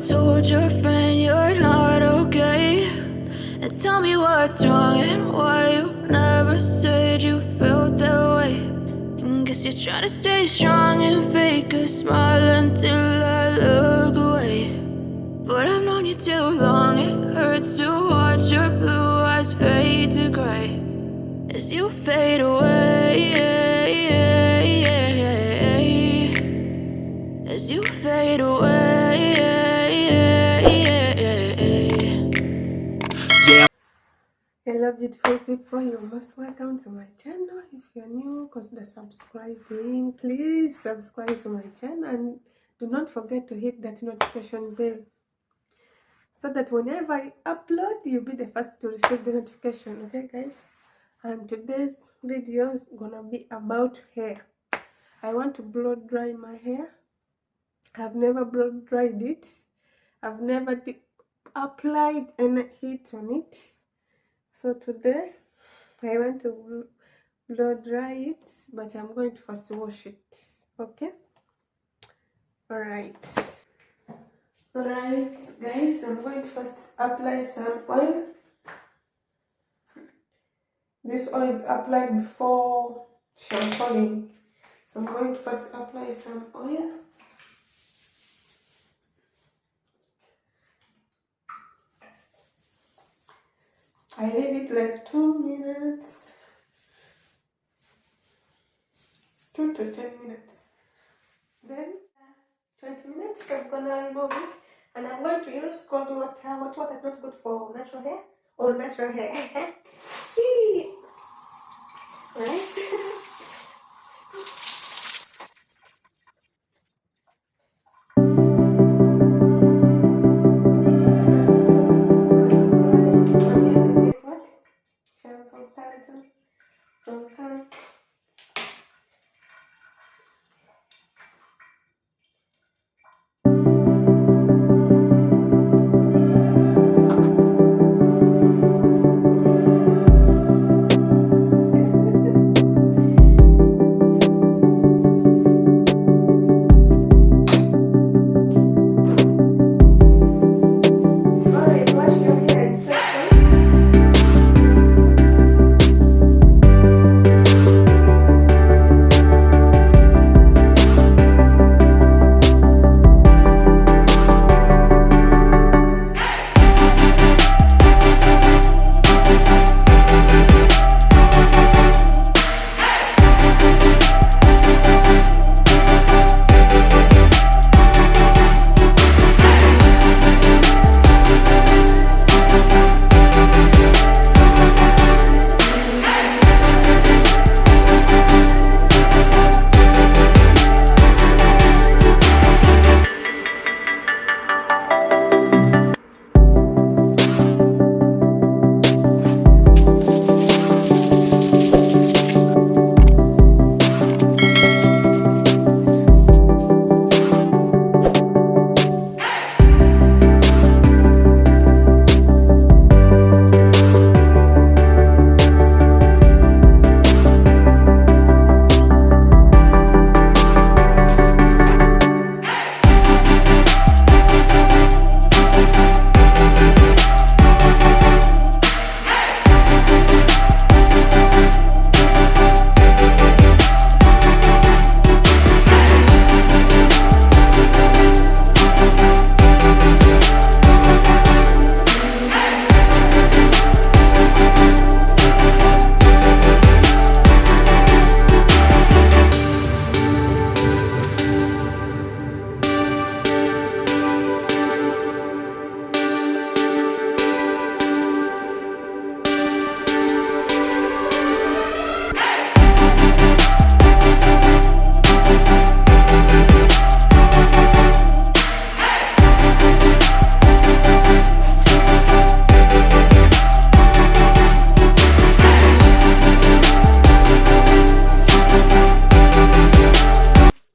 told your friend you're not okay? And tell me what's wrong and why you never said you felt that way. And guess you're trying to stay strong and fake a smile until I look away. But I've known you too long, it hurts to watch your blue eyes fade to gray as you fade away, as you fade away. Hello beautiful people, you're most welcome to my channel. If you're new, consider subscribing. Please subscribe to my channel and do not forget to hit that notification bell so that whenever I upload, you'll be the first to receive the notification. Okay guys, and today's video is gonna be about hair. I want to blow dry my hair. I've never blow dried it. I've never applied any heat on it. So today I want to blow dry it, but I'm going to first wash it. Okay, alright guys, I'm going to first apply some oil. This oil is applied before shampooing, so I'm going to first apply some oil. I leave it like 2 minutes, 2 to 10 minutes. Then 20 minutes, I'm gonna remove it, and I'm going to use cold water. Hot water is not good for natural hair or natural hair. Right? I'm using this one, shampoo Tarleton from Karen. Always wash your hair in sections.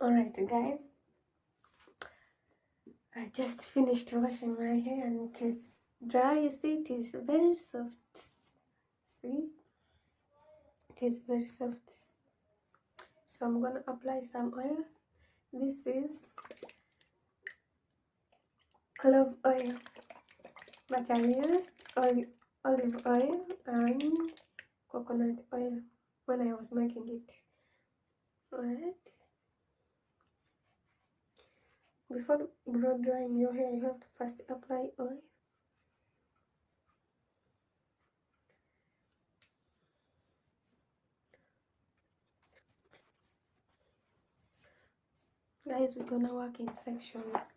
Alright guys, I just finished washing my hair and it is dry. You see, it is very soft. See, it is very soft. So I'm gonna apply some oil. This is clove oil, but I used olive oil and coconut oil when I was making it. Alright. Before blow drying your hair, you have to first apply oil. Guys, we're gonna work in sections.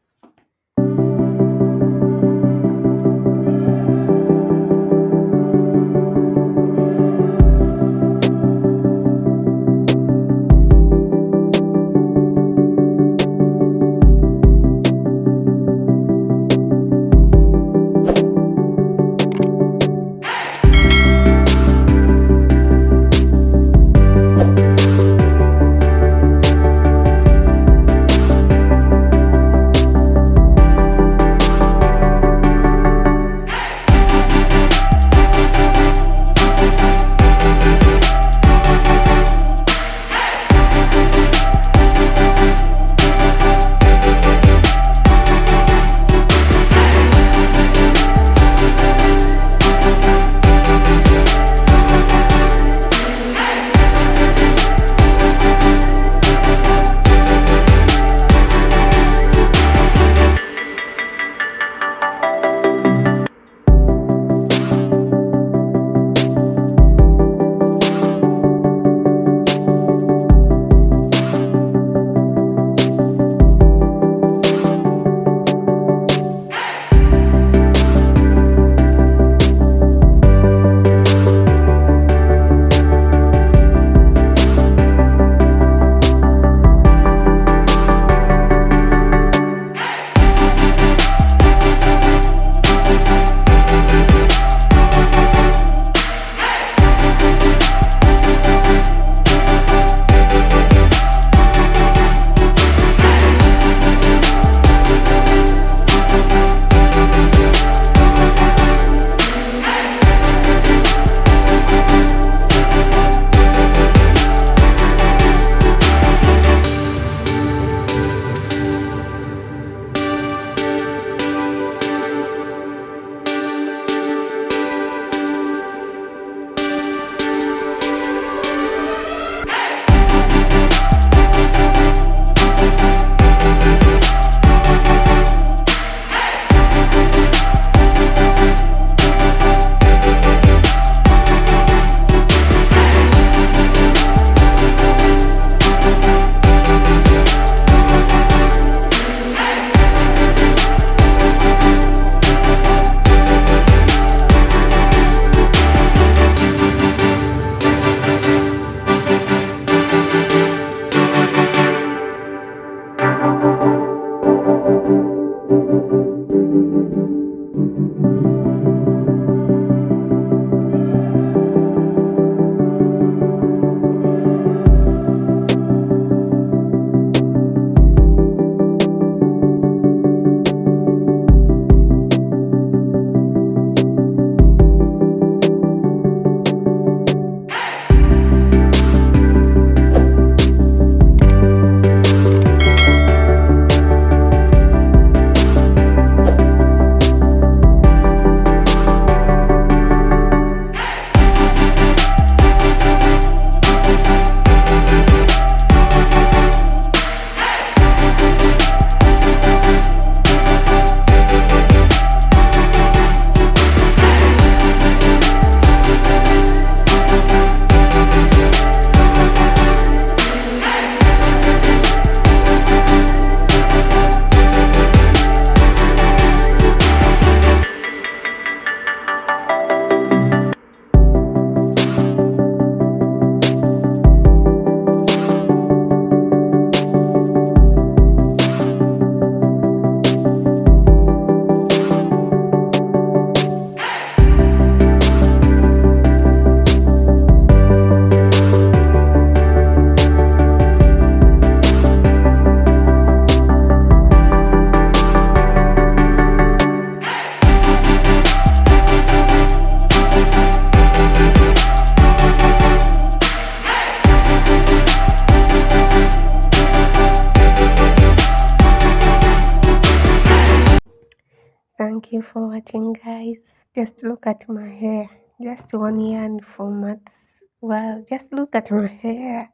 Thank you for watching, guys. Just look at my hair. Just 1 year and 4 months. Wow, just look at my hair.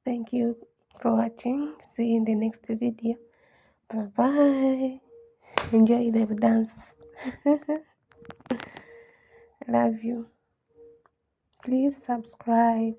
Thank you for watching. See you in the next video. Bye bye. Enjoy the dance. Love you. Please subscribe.